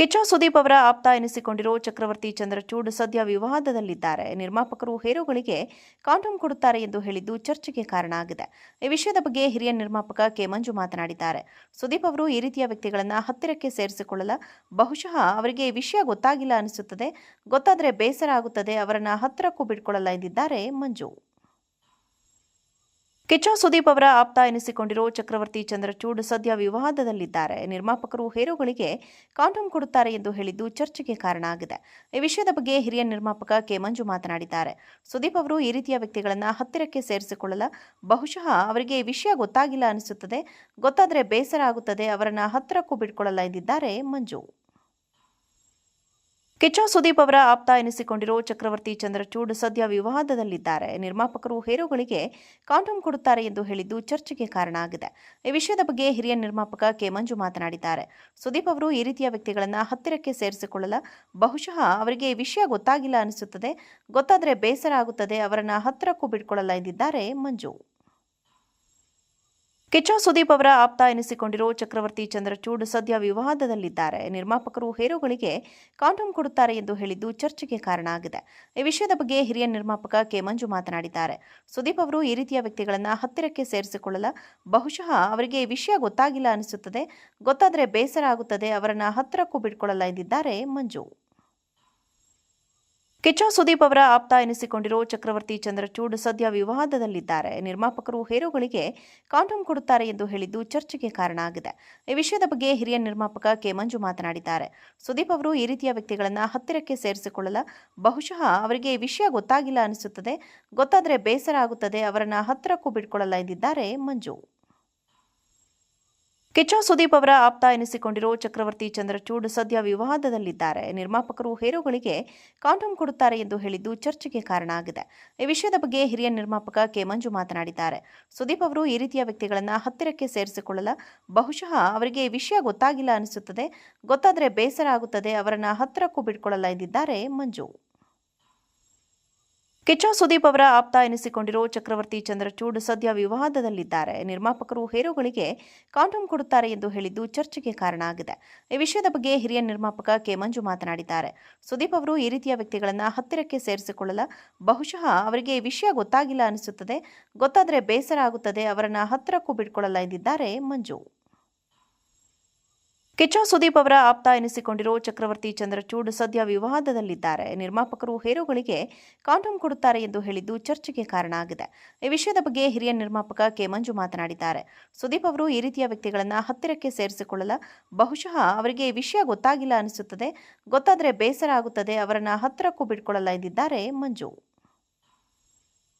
ಕಿಚ್ಚ ಸುದೀಪ್ ಅವರ ಆಪ್ತ ಎನಿಸಿಕೊಂಡಿರೋ ಚಕ್ರವರ್ತಿ ಚಂದ್ರಚೂಡ್ ಸದ್ಯ ವಿವಾದದಲ್ಲಿದ್ದಾರೆ. ನಿರ್ಮಾಪಕರು ಹೀರೋಗಳಿಗೆ ಕಾಂಡೋಮ್ ಕೊಡುತ್ತಾರೆ ಎಂದು ಹೇಳಿದ್ದು ಚರ್ಚೆಗೆ ಕಾರಣ ಆಗಿದೆ. ಈ ವಿಷಯದ ಬಗ್ಗೆ ಹಿರಿಯ ನಿರ್ಮಾಪಕ ಕೆ ಮಂಜು ಮಾತನಾಡಿದ್ದಾರೆ. ಸುದೀಪ್ ಅವರು ಈ ರೀತಿಯ ವ್ಯಕ್ತಿಗಳನ್ನು ಹತ್ತಿರಕ್ಕೆ ಸೇರಿಸಿಕೊಳ್ಳಲು ಬಹುಶಃ ಅವರಿಗೆ ಈ ವಿಷಯ ಗೊತ್ತಾಗಿಲ್ಲ ಅನಿಸುತ್ತದೆ. ಗೊತ್ತಾದರೆ ಬೇಸರ ಆಗುತ್ತದೆ. ಅವರನ್ನ ಹತ್ತಿರಕ್ಕೂ ಬಿಟ್ಕೊಳ್ಳಲ್ಲ ಎಂದಿದ್ದಾರೆ ಮಂಜು. ಕಿಚ್ಚ ಸುದೀಪ್ ಅವರ ಆಪ್ತ ಎನಿಸಿಕೊಂಡಿರೋ ಚಕ್ರವರ್ತಿ ಚಂದ್ರಚೂಡ್ ಸದ್ಯ ವಿವಾದದಲ್ಲಿದ್ದಾರೆ. ನಿರ್ಮಾಪಕರು ಹೀರೋಗಳಿಗೆ ಕಾಂಡೋಮ್ ಕೊಡುತ್ತಾರೆ ಎಂದು ಹೇಳಿದ್ದು ಚರ್ಚೆಗೆ ಕಾರಣ ಆಗಿದೆ. ಈ ವಿಷಯದ ಬಗ್ಗೆ ಹಿರಿಯ ನಿರ್ಮಾಪಕ ಕೆ ಮಂಜು ಮಾತನಾಡಿದ್ದಾರೆ. ಸುದೀಪ್ ಅವರು ಈ ರೀತಿಯ ವ್ಯಕ್ತಿಗಳನ್ನು ಹತ್ತಿರಕ್ಕೆ ಸೇರಿಸಿಕೊಳ್ಳಲು ಬಹುಶಃ ಅವರಿಗೆ ಈ ವಿಷಯ ಗೊತ್ತಾಗಿಲ್ಲ ಅನಿಸುತ್ತದೆ. ಗೊತ್ತಾದರೆ ಬೇಸರ ಆಗುತ್ತದೆ. ಅವರನ್ನ ಹತ್ತಿರಕ್ಕೂ ಬಿಟ್ಕೊಳ್ಳಲ್ಲ ಎಂದಿದ್ದಾರೆ ಮಂಜು. ಕಿಚ್ಚ ಸುದೀಪ್ ಅವರ ಆಪ್ತ ಎನಿಸಿಕೊಂಡಿರೋ ಚಕ್ರವರ್ತಿ ಚಂದ್ರಚೂಡ್ ಸದ್ಯ ವಿವಾದದಲ್ಲಿದ್ದಾರೆ. ನಿರ್ಮಾಪಕರು ಹೀರೋಗಳಿಗೆ ಕಾಂಡೋಮ್ ಕೊಡುತ್ತಾರೆ ಎಂದು ಹೇಳಿದ್ದು ಚರ್ಚೆಗೆ ಕಾರಣ ಆಗಿದೆ. ಈ ವಿಷಯದ ಬಗ್ಗೆ ಹಿರಿಯ ನಿರ್ಮಾಪಕ ಕೆ ಮಂಜು ಮಾತನಾಡಿದ್ದಾರೆ. ಸುದೀಪ್ ಅವರು ಈ ರೀತಿಯ ವ್ಯಕ್ತಿಗಳನ್ನು ಹತ್ತಿರಕ್ಕೆ ಸೇರಿಸಿಕೊಳ್ಳಲು ಬಹುಶಃ ಅವರಿಗೆ ಈ ವಿಷಯ ಗೊತ್ತಾಗಿಲ್ಲ ಅನಿಸುತ್ತದೆ. ಗೊತ್ತಾದರೆ ಬೇಸರ ಆಗುತ್ತದೆ. ಅವರನ್ನ ಹತ್ತಿರಕ್ಕೂ ಬಿಟ್ಕೊಳ್ಳಲ್ಲ ಎಂದಿದ್ದಾರೆ ಮಂಜು. ಕಿಚ್ಚ ಸುದೀಪ್ ಅವರ ಆಪ್ತ ಎನಿಸಿಕೊಂಡಿರೋ ಚಕ್ರವರ್ತಿ ಚಂದ್ರಚೂಡ್ ಸದ್ಯ ವಿವಾದದಲ್ಲಿದ್ದಾರೆ. ನಿರ್ಮಾಪಕರು ಹೀರೋಗಳಿಗೆ ಕಾಂಡೋಮ್ ಕೊಡುತ್ತಾರೆ ಎಂದು ಹೇಳಿದ್ದು ಚರ್ಚೆಗೆ ಕಾರಣ ಆಗಿದೆ. ಈ ವಿಷಯದ ಬಗ್ಗೆ ಹಿರಿಯ ನಿರ್ಮಾಪಕ ಕೆ ಮಂಜು ಮಾತನಾಡಿದ್ದಾರೆ. ಸುದೀಪ್ ಅವರು ಈ ರೀತಿಯ ವ್ಯಕ್ತಿಗಳನ್ನು ಹತ್ತಿರಕ್ಕೆ ಸೇರಿಸಿಕೊಳ್ಳಲು ಬಹುಶಃ ಅವರಿಗೆ ಈ ವಿಷಯ ಗೊತ್ತಾಗಿಲ್ಲ ಅನಿಸುತ್ತದೆ. ಗೊತ್ತಾದರೆ ಬೇಸರ ಆಗುತ್ತದೆ. ಅವರನ್ನ ಹತ್ತಿರಕ್ಕೂ ಬಿಟ್ಕೊಳ್ಳಲ್ಲ ಎಂದಿದ್ದಾರೆ ಮಂಜು. ಕಿಚ್ಚ ಸುದೀಪ್ ಅವರ ಆಪ್ತ ಎನಿಸಿಕೊಂಡಿರೋ ಚಕ್ರವರ್ತಿ ಚಂದ್ರಚೂಡ್ ಸದ್ಯ ವಿವಾದದಲ್ಲಿದ್ದಾರೆ. ನಿರ್ಮಾಪಕರು ಹೀರೋಗಳಿಗೆ ಕಾಂಡೋಮ್ ಕೊಡುತ್ತಾರೆ ಎಂದು ಹೇಳಿದ್ದು ಚರ್ಚೆಗೆ ಕಾರಣ ಆಗಿದೆ. ಈ ವಿಷಯದ ಬಗ್ಗೆ ಹಿರಿಯ ನಿರ್ಮಾಪಕ ಕೆ ಮಂಜು ಮಾತನಾಡಿದ್ದಾರೆ. ಸುದೀಪ್ ಅವರು ಈ ರೀತಿಯ ವ್ಯಕ್ತಿಗಳನ್ನು ಹತ್ತಿರಕ್ಕೆ ಸೇರಿಸಿಕೊಳ್ಳಲು ಬಹುಶಃ ಅವರಿಗೆ ಈ ವಿಷಯ ಗೊತ್ತಾಗಿಲ್ಲ ಅನಿಸುತ್ತದೆ. ಗೊತ್ತಾದರೆ ಬೇಸರ ಆಗುತ್ತದೆ. ಅವರನ್ನ ಹತ್ತಿರಕ್ಕೂ ಬಿಟ್ಕೊಳ್ಳಲ್ಲ ಎಂದಿದ್ದಾರೆ ಮಂಜು. ಕಿಚ್ಚ ಸುದೀಪ್ ಅವರ ಆಪ್ತ ಎನಿಸಿಕೊಂಡಿರೋ ಚಕ್ರವರ್ತಿ ಚಂದ್ರಚೂಡ್ ಸದ್ಯ ವಿವಾದದಲ್ಲಿದ್ದಾರೆ. ನಿರ್ಮಾಪಕರು ಹೀರೋಗಳಿಗೆ ಕಾಂಡೋಮ್ ಕೊಡುತ್ತಾರೆ ಎಂದು ಹೇಳಿದ್ದು ಚರ್ಚೆಗೆ ಕಾರಣ ಆಗಿದೆ. ಈ ವಿಷಯದ ಬಗ್ಗೆ ಹಿರಿಯ ನಿರ್ಮಾಪಕ ಕೆ ಮಂಜು ಮಾತನಾಡಿದ್ದಾರೆ. ಸುದೀಪ್ ಅವರು ಈ ರೀತಿಯ ವ್ಯಕ್ತಿಗಳನ್ನು ಹತ್ತಿರಕ್ಕೆ ಸೇರಿಸಿಕೊಳ್ಳಲು ಬಹುಶಃ ಅವರಿಗೆ ಈ ವಿಷಯ ಗೊತ್ತಾಗಿಲ್ಲ ಅನಿಸುತ್ತದೆ. ಗೊತ್ತಾದರೆ ಬೇಸರ ಆಗುತ್ತದೆ. ಅವರನ್ನ ಹತ್ತಿರಕ್ಕೂ ಬಿಟ್ಕೊಳ್ಳಲ್ಲ ಎಂದಿದ್ದಾರೆ ಮಂಜು. ಕಿಚ್ಚ ಸುದೀಪ್ ಅವರ ಆಪ್ತ ಎನಿಸಿಕೊಂಡಿರೋ ಚಕ್ರವರ್ತಿ ಚಂದ್ರಚೂಡ್ ಸದ್ಯ ವಿವಾದದಲ್ಲಿದ್ದಾರೆ. ನಿರ್ಮಾಪಕರು ಹೀರೋಗಳಿಗೆ ಕಾಂಡೋಮ್ ಕೊಡುತ್ತಾರೆ ಎಂದು ಹೇಳಿದ್ದು ಚರ್ಚೆಗೆ ಕಾರಣ ಆಗಿದೆ. ಈ ವಿಷಯದ ಬಗ್ಗೆ ಹಿರಿಯ ನಿರ್ಮಾಪಕ ಕೆ ಮಂಜು ಮಾತನಾಡಿದ್ದಾರೆ. ಸುದೀಪ್ ಅವರು ಈ ರೀತಿಯ ವ್ಯಕ್ತಿಗಳನ್ನು ಹತ್ತಿರಕ್ಕೆ ಸೇರಿಸಿಕೊಳ್ಳಲು ಬಹುಶಃ ಅವರಿಗೆ ಈ ವಿಷಯ ಗೊತ್ತಾಗಿಲ್ಲ ಅನಿಸುತ್ತದೆ. ಗೊತ್ತಾದರೆ ಬೇಸರ ಆಗುತ್ತದೆ. ಅವರನ್ನ ಹತ್ತಿರಕ್ಕೂ ಬಿಟ್ಕೊಳ್ಳಲ್ಲ ಎಂದಿದ್ದಾರೆ ಮಂಜು. ಕಿಚ್ಚ ಸುದೀಪ್ ಅವರ ಆಪ್ತ ಎನಿಸಿಕೊಂಡಿರೋ ಚಕ್ರವರ್ತಿ ಚಂದ್ರಚೂಡ್ ಸದ್ಯ ವಿವಾದದಲ್ಲಿದ್ದಾರೆ. ನಿರ್ಮಾಪಕರು ಹೀರೋಗಳಿಗೆ ಕಾಂಡೋಮ್ ಕೊಡುತ್ತಾರೆ ಎಂದು ಹೇಳಿದ್ದು ಚರ್ಚೆಗೆ ಕಾರಣ ಆಗಿದೆ. ಈ ವಿಷಯದ ಬಗ್ಗೆ ಹಿರಿಯ ನಿರ್ಮಾಪಕ ಕೆ ಮಂಜು ಮಾತನಾಡಿದ್ದಾರೆ. ಸುದೀಪ್ ಅವರು ಈ ರೀತಿಯ ವ್ಯಕ್ತಿಗಳನ್ನು ಹತ್ತಿರಕ್ಕೆ ಸೇರಿಸಿಕೊಳ್ಳಲು ಬಹುಶಃ ಅವರಿಗೆ ಈ ವಿಷಯ ಗೊತ್ತಾಗಿಲ್ಲ ಅನಿಸುತ್ತದೆ. ಗೊತ್ತಾದರೆ ಬೇಸರ ಆಗುತ್ತದೆ. ಅವರನ್ನ ಹತ್ತಿರಕ್ಕೂ ಬಿಟ್ಕೊಳ್ಳಲ್ಲ ಎಂದಿದ್ದಾರೆ ಮಂಜು.